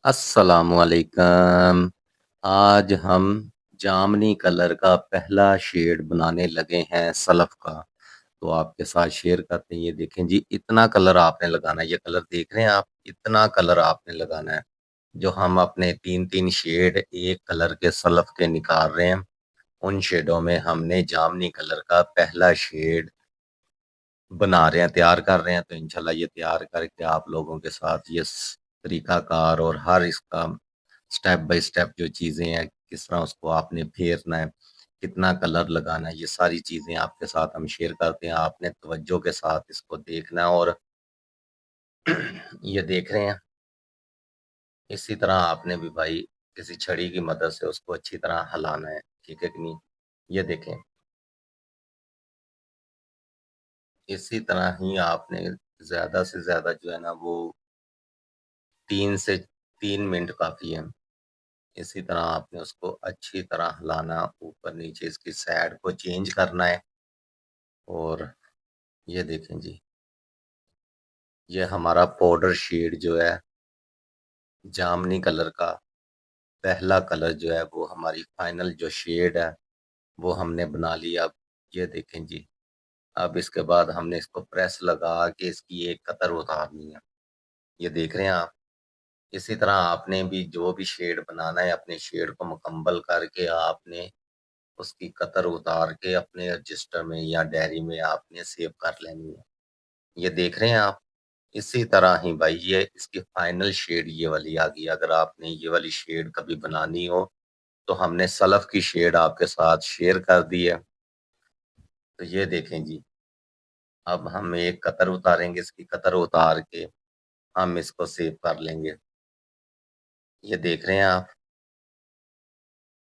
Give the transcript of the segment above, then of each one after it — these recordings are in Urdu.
السلام علیکم۔ آج ہم جامنی کلر کا پہلا شیڈ بنانے لگے ہیں سلف کا، تو آپ کے ساتھ شیئر کرتے ہیں۔ یہ دیکھیں جی، اتنا کلر آپ نے لگانا ہے، یہ کلر دیکھ رہے ہیں آپ، اتنا کلر آپ نے لگانا ہے جو ہم اپنے تین تین شیڈ ایک کلر کے سلف کے نکال رہے ہیں۔ ان شیڈوں میں ہم نے جامنی کلر کا پہلا شیڈ بنا رہے ہیں، تیار کر رہے ہیں، تو انشاءاللہ یہ تیار کر کے آپ لوگوں کے ساتھ یہ طریقہ کار اور ہر اس کا سٹیپ بائی سٹیپ جو چیزیں ہیں، کس طرح اس کو آپ نے پھیرنا ہے، کتنا کلر لگانا ہے، یہ ساری چیزیں آپ کے ساتھ ہم شیئر کرتے ہیں۔ آپ نے توجہ کے ساتھ اس کو دیکھنا ہے، اور یہ دیکھ رہے ہیں، اسی طرح آپ نے بھی بھائی کسی چھڑی کی مدد سے اس کو اچھی طرح ہلانا ہے، ٹھیک ہے کہ نہیں؟ یہ دیکھیں، اسی طرح ہی آپ نے زیادہ سے زیادہ جو ہے نا وہ 3 سے 3 منٹ کافی ہے۔ اسی طرح آپ نے اس کو اچھی طرح ہلانا، اوپر نیچے اس کی سائڈ کو چینج کرنا ہے۔ اور یہ دیکھیں جی، یہ ہمارا پاؤڈر شیڈ جو ہے جامنی کلر کا پہلا کلر جو ہے وہ ہماری فائنل جو شیڈ ہے وہ ہم نے بنا لیا۔ اب یہ دیکھیں جی، اب اس کے بعد ہم نے اس کو پریس لگا کے اس کی ایک قطر اتارنی ہے۔ یہ دیکھ رہے ہیں آپ، اسی طرح آپ نے بھی جو بھی شیڈ بنانا ہے، اپنے شیڈ کو مکمل کر کے آپ نے اس کی قطر اتار کے اپنے رجسٹر میں یا ڈائری میں آپ نے سیو کر لینی ہے۔ یہ دیکھ رہے ہیں آپ، اسی طرح ہی بھائی یہ اس کی فائنل شیڈ یہ والی آ گئی۔ اگر آپ نے یہ والی شیڈ کبھی بنانی ہو تو ہم نے سلف کی شیڈ آپ کے ساتھ شیئر کر دی ہے۔ تو یہ دیکھیں جی، اب ہم ایک قطر اتاریں گے، اس کی قطر اتار کے ہم اس کو سیو کر لیں گے۔ یہ دیکھ رہے ہیں آپ،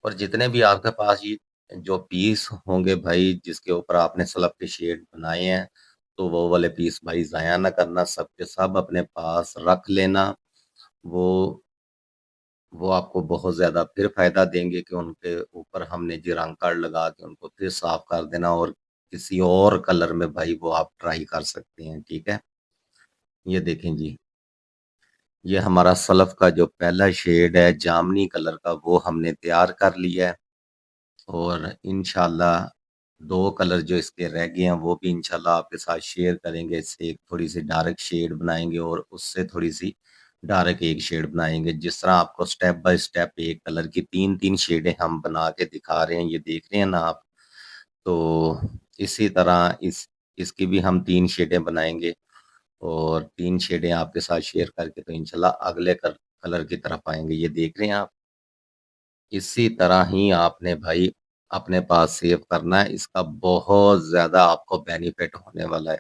اور جتنے بھی آپ کے پاس یہ جو پیس ہوں گے بھائی جس کے اوپر آپ نے سلب کے شیڈ بنائے ہیں، تو وہ والے پیس بھائی ضائع نہ کرنا، سب کے سب اپنے پاس رکھ لینا۔ وہ وہ آپ کو بہت زیادہ پھر فائدہ دیں گے کہ ان کے اوپر ہم نے جی رنگ کارڈ لگا کے ان کو پھر صاف کر دینا، اور کسی اور کلر میں بھائی وہ آپ ٹرائی کر سکتے ہیں، ٹھیک ہے؟ یہ دیکھیں جی، یہ ہمارا سلف کا جو پہلا شیڈ ہے جامنی کلر کا وہ ہم نے تیار کر لیا ہے، اور انشاءاللہ 2 کلر جو اس کے رہ گئے ہیں وہ بھی انشاءاللہ آپ کے ساتھ شیئر کریں گے۔ اس سے ایک تھوڑی سی ڈارک شیڈ بنائیں گے اور اس سے تھوڑی سی ڈارک ایک شیڈ بنائیں گے، جس طرح آپ کو سٹیپ بائی سٹیپ ایک کلر کی 3 3 شیڈیں ہم بنا کے دکھا رہے ہیں۔ یہ دیکھ رہے ہیں نا آپ، تو اسی طرح اس کی بھی ہم 3 شیڈیں بنائیں گے، اور 3 شیڈیں آپ کے ساتھ شیئر کر کے تو انشاءاللہ اگلے کلر کی طرف آئیں گے۔ یہ دیکھ رہے ہیں آپ، اسی طرح ہی آپ نے بھائی اپنے پاس سیو کرنا ہے، اس کا بہت زیادہ آپ کو بینیفٹ ہونے والا ہے۔